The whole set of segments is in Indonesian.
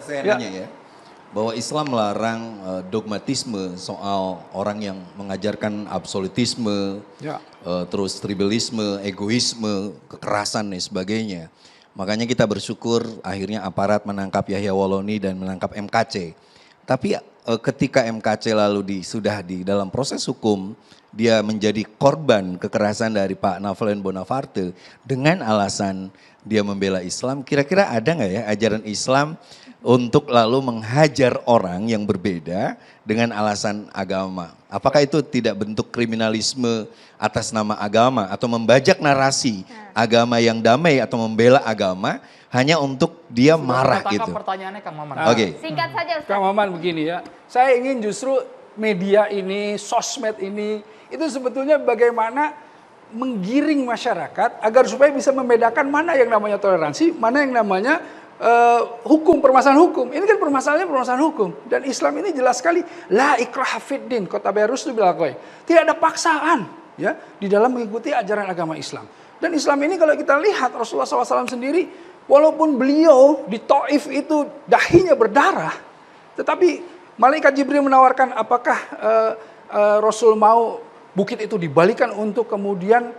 Saya nanya ya, bahwa Islam melarang dogmatisme soal orang yang mengajarkan absolutisme, terus tribalisme, egoisme, kekerasan dan sebagainya. Makanya kita bersyukur akhirnya aparat menangkap Yahya Walloni dan menangkap MKC. Tapi ketika MKC lalu sudah di dalam proses hukum, dia menjadi korban kekerasan dari Pak Napoleon Bonaparte dengan alasan dia membela Islam. Kira-kira ada nggak ya ajaran Islam untuk lalu menghajar orang yang berbeda dengan alasan agama? Apakah itu tidak bentuk kriminalisme atas nama agama atau membajak narasi agama yang damai atau membela agama hanya untuk dia marah gitu? Pertanyaannya Kang Maman. Oke. Singkat saja Ustaz. Kang Maman begini ya, saya ingin justru media ini, sosmed ini, itu sebetulnya bagaimana menggiring masyarakat agar supaya bisa membedakan mana yang namanya toleransi, mana yang namanya hukum, permasalahan hukum. Ini kan permasalahan hukum. Dan Islam ini jelas sekali, la ikraha fiddin, kota Berus itu bilang, tidak ada paksaan ya di dalam mengikuti ajaran agama Islam. Dan Islam ini kalau kita lihat Rasulullah SAW sendiri, walaupun beliau di Taif itu dahinya berdarah, tetapi malaikat Jibril menawarkan apakah Rasul mau bukit itu dibalikan untuk kemudian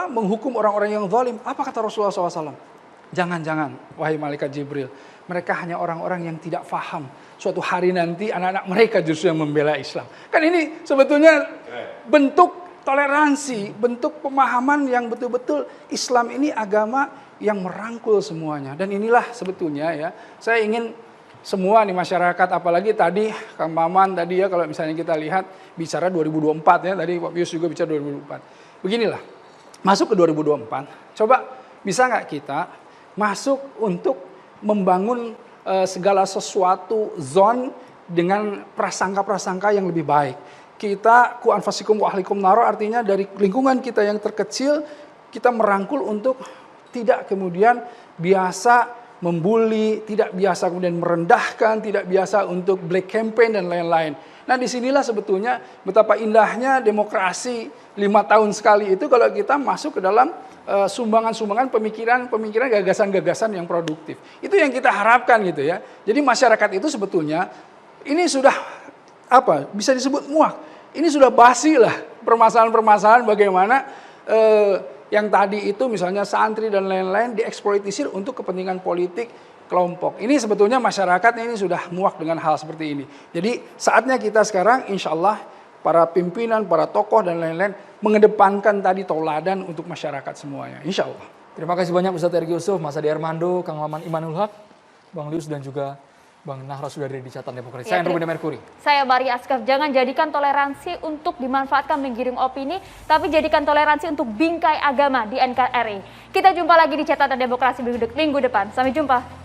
menghukum orang-orang yang zalim. Apa kata Rasulullah SAW? Jangan-jangan, wahai malaikat Jibril. Mereka hanya orang-orang yang tidak faham. Suatu hari nanti anak-anak mereka justru yang membela Islam. Kan ini sebetulnya bentuk toleransi, bentuk pemahaman yang betul-betul Islam ini agama yang merangkul semuanya. Dan inilah sebetulnya ya, saya ingin semua nih masyarakat, apalagi tadi Kang Maman tadi ya, kalau misalnya kita lihat bicara 2024 ya, tadi Pak Pius juga bicara 2024. Beginilah, masuk ke 2024, coba bisa nggak kita masuk untuk membangun segala sesuatu zone dengan prasangka-prasangka yang lebih baik. Kita ku anfasikum wa ahlikum naro, artinya dari lingkungan kita yang terkecil kita merangkul untuk tidak kemudian biasa membuli, tidak biasa kemudian merendahkan, tidak biasa untuk black campaign dan lain-lain. Nah disinilah sebetulnya betapa indahnya demokrasi 5 tahun sekali itu kalau kita masuk ke dalam sumbangan-sumbangan pemikiran, gagasan-gagasan yang produktif. Itu yang kita harapkan gitu ya. Jadi masyarakat itu sebetulnya ini sudah bisa disebut muak. Ini sudah basi lah permasalahan-permasalahan bagaimana yang tadi itu misalnya santri dan lain-lain dieksploitisir untuk kepentingan politik kelompok. Ini sebetulnya masyarakat ini sudah muak dengan hal seperti ini. Jadi saatnya kita sekarang insya Allah para pimpinan, para tokoh dan lain-lain mengedepankan tadi tauladan untuk masyarakat semuanya. Insya Allah. Terima kasih banyak Ustadz Ergi Yusuf, Mas Adi Armando, Kang Maman Imanul Haq, Bang Lius dan juga Bang Nahra sudah dari Catatan Demokrasi. Saya Ruben Merkuri. Saya Maria Askaf. Jangan jadikan toleransi untuk dimanfaatkan menggiring opini, tapi jadikan toleransi untuk bingkai agama di NKRI. Kita jumpa lagi di Catatan Demokrasi minggu depan. Sampai jumpa.